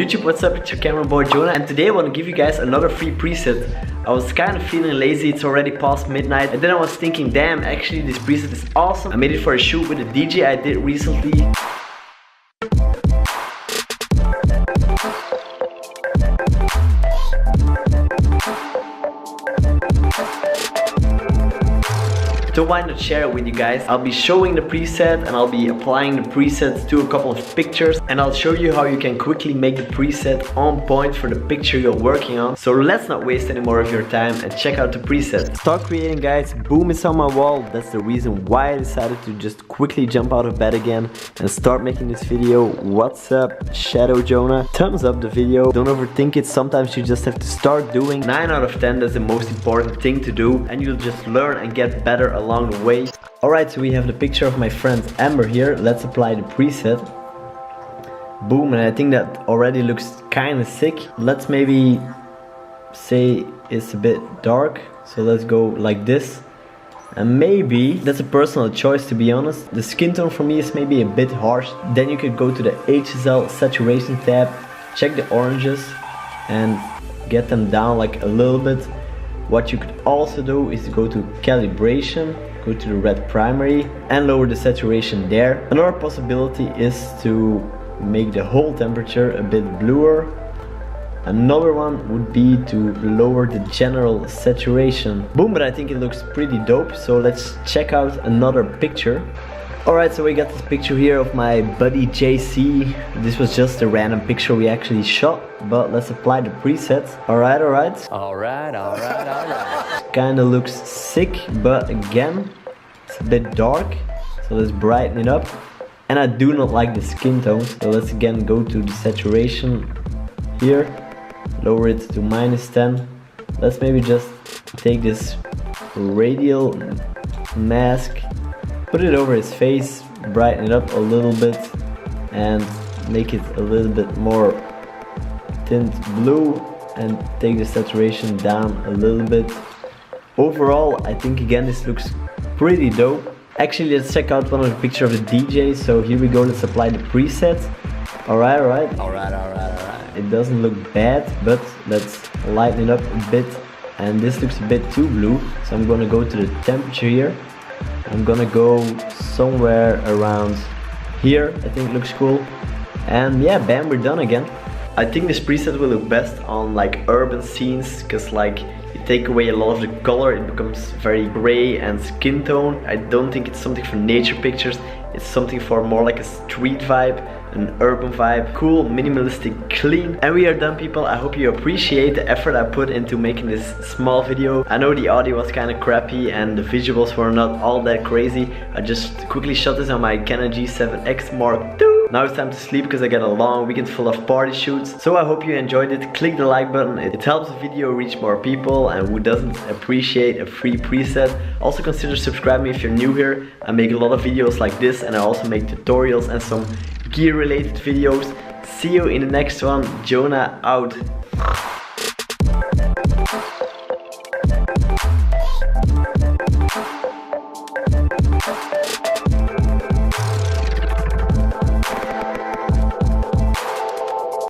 YouTube, what's up? It's your camera boy Jonah, and today I want to give you guys another free preset. I was kind of feeling lazy, it's already past midnight, and then I was thinking, damn, actually this preset is awesome. I made it for a shoot with a DJ I did recently. So why not share it with you guys? I'll be showing the preset and I'll be applying the preset to a couple of pictures, and I'll show you how you can quickly make the preset on point for the picture you're working on. So let's not waste any more of your time and check out the preset. Start creating, guys. Boom is on my wall. That's the reason why I decided to just quickly jump out of bed again and start making this video. What's up, Shadow Jonah? Thumbs up the video. Don't overthink it. Sometimes you just have to start doing. 9 out of 10, that's the most important thing to do, and you'll just learn and get better along the way. Alright, so we have the picture of my friend Amber here. Let's apply the preset. Boom, and I think that already looks kind of sick. Let's maybe say it's a bit dark, so let's go like this. And maybe that's a personal choice, to be honest. The skin tone for me is maybe a bit harsh. Then you could go to the HSL saturation tab, check the oranges and get them down like a little bit. What you could also do is go to calibration, go to the red primary and lower the saturation there. Another possibility is to make the whole temperature a bit bluer. Another one would be to lower the general saturation. Boom, but I think it looks pretty dope, so let's check out another picture. Alright, so we got this picture here of my buddy JC. This was just a random picture we actually shot, but let's apply the preset. Alright. Kinda looks sick, but again, it's a bit dark, so let's brighten it up. And I do not like the skin tone, so let's again go to the saturation here, lower it to -10. Let's maybe just take this radial mask, put it over his face, brighten it up a little bit and make it a little bit more tint blue and take the saturation down a little bit. Overall, I think again this looks pretty dope. Actually, let's check out one of the pictures of the DJ. So here we go, let's apply the preset. Alright. It doesn't look bad, but let's lighten it up a bit. And this looks a bit too blue, so I'm gonna go to the temperature here. I'm gonna go somewhere around here, I think it looks cool. And yeah, bam, we're done again. I think this preset will look best on like urban scenes, because like you take away a lot of the color, it becomes very gray and skin tone. I don't think it's something for nature pictures, it's something for more like a street vibe, an urban vibe. Cool, minimalistic, clean. And we are done, people. I hope you appreciate the effort I put into making this small video. I know the audio was kind of crappy and the visuals were not all that crazy. I just quickly shot this on my Canon G7X Mark II. Now it's time to sleep because I got a long weekend full of party shoots. So I hope you enjoyed it. Click the like button, it helps the video reach more people, and who doesn't appreciate a free preset? Also consider subscribing if you're new here. I make a lot of videos like this, and I also make tutorials and some gear related videos. See you in the next one. Jonah out.